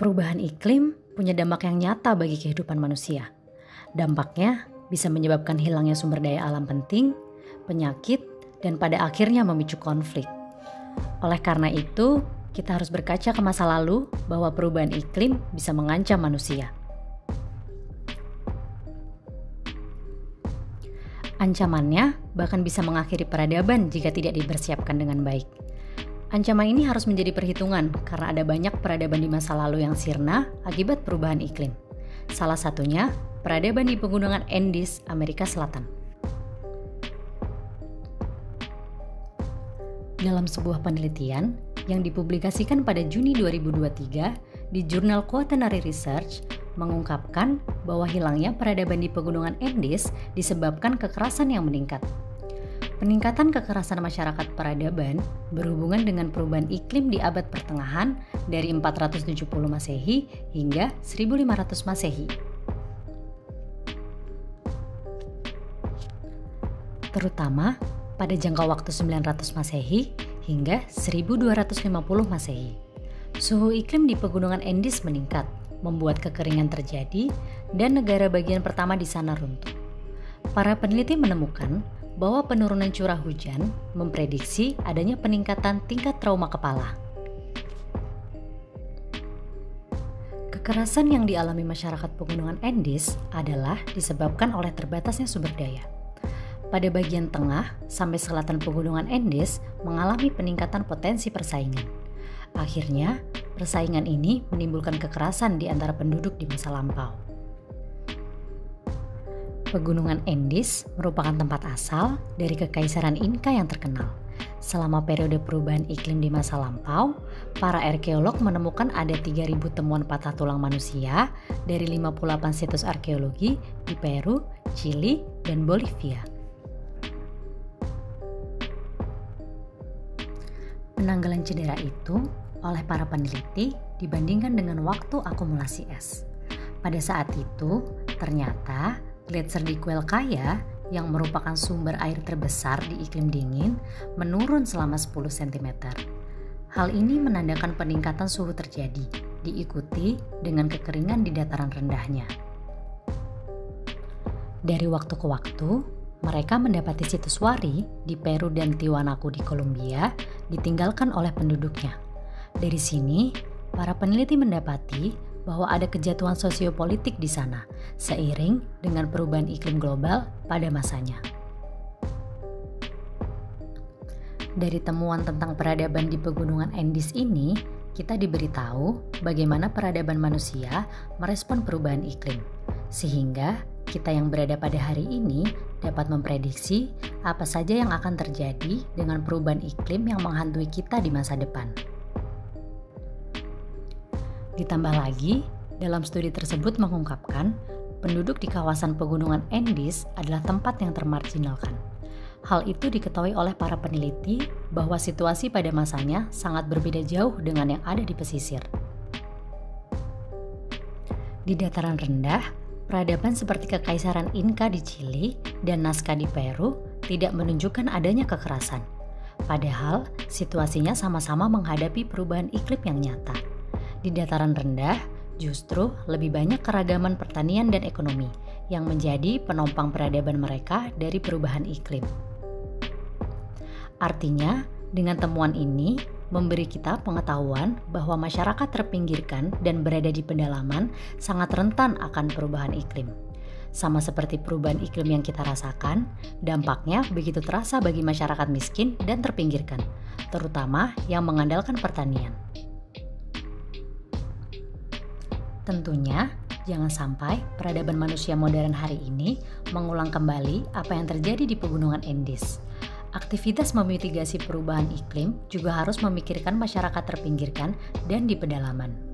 Perubahan iklim punya dampak yang nyata bagi kehidupan manusia. Dampaknya bisa menyebabkan hilangnya sumber daya alam penting, penyakit, dan pada akhirnya memicu konflik. Oleh karena itu, kita harus berkaca ke masa lalu bahwa perubahan iklim bisa mengancam manusia. Ancamannya bahkan bisa mengakhiri peradaban jika tidak dipersiapkan dengan baik. Ancaman ini harus menjadi perhitungan karena ada banyak peradaban di masa lalu yang sirna akibat perubahan iklim. Salah satunya peradaban di pegunungan Andes, Amerika Selatan. Dalam sebuah penelitian yang dipublikasikan pada Juni 2023 di jurnal Quaternary Research mengungkapkan bahwa hilangnya peradaban di pegunungan Andes disebabkan kekerasan yang meningkat. Peningkatan kekerasan masyarakat peradaban berhubungan dengan perubahan iklim di abad pertengahan dari 470 Masehi hingga 1500 Masehi. Terutama pada jangka waktu 900 Masehi hingga 1250 Masehi. Suhu iklim di pegunungan Andes meningkat, membuat kekeringan terjadi dan negara bagian pertama di sana runtuh. Para peneliti menemukan bahwa penurunan curah hujan memprediksi adanya peningkatan tingkat trauma kepala. Kekerasan yang dialami masyarakat pegunungan Andes adalah disebabkan oleh terbatasnya sumber daya. Pada bagian tengah sampai selatan pegunungan Andes mengalami peningkatan potensi persaingan. Akhirnya, persaingan ini menimbulkan kekerasan di antara penduduk di masa lampau. Pegunungan Andes merupakan tempat asal dari kekaisaran Inka yang terkenal. Selama periode perubahan iklim di masa lampau, para arkeolog menemukan ada 3.000 temuan patah tulang manusia dari 58 situs arkeologi di Peru, Chili, dan Bolivia. Penanggalan cedera itu oleh para peneliti dibandingkan dengan waktu akumulasi es. Pada saat itu, ternyata gletser di Quelccaya yang merupakan sumber air terbesar di iklim dingin menurun selama 10 cm. Hal ini menandakan peningkatan suhu terjadi, diikuti dengan kekeringan di dataran rendahnya. Dari waktu ke waktu, mereka mendapati situs wari di Peru dan Tiwanaku di Kolombia ditinggalkan oleh penduduknya. Dari sini, para peneliti mendapati bahwa ada kejatuhan sosiopolitik di sana, seiring dengan perubahan iklim global pada masanya. Dari temuan tentang peradaban di pegunungan Andes ini, kita diberitahu bagaimana peradaban manusia merespon perubahan iklim, sehingga kita yang berada pada hari ini dapat memprediksi apa saja yang akan terjadi dengan perubahan iklim yang menghantui kita di masa depan. Ditambah lagi, dalam studi tersebut mengungkapkan penduduk di kawasan pegunungan Andes adalah tempat yang termarginalkan. Hal itu diketahui oleh para peneliti bahwa situasi pada masanya sangat berbeda jauh dengan yang ada di pesisir. Di dataran rendah, peradaban seperti kekaisaran Inka di Chili dan Nazca di Peru tidak menunjukkan adanya kekerasan. Padahal, situasinya sama-sama menghadapi perubahan iklim yang nyata. Di dataran rendah, justru lebih banyak keragaman pertanian dan ekonomi yang menjadi penopang peradaban mereka dari perubahan iklim. Artinya, dengan temuan ini memberi kita pengetahuan bahwa masyarakat terpinggirkan dan berada di pedalaman sangat rentan akan perubahan iklim. Sama seperti perubahan iklim yang kita rasakan, dampaknya begitu terasa bagi masyarakat miskin dan terpinggirkan, terutama yang mengandalkan pertanian. Tentunya, jangan sampai peradaban manusia modern hari ini mengulang kembali apa yang terjadi di pegunungan Andes. Aktivitas memitigasi perubahan iklim juga harus memikirkan masyarakat terpinggirkan dan di pedalaman.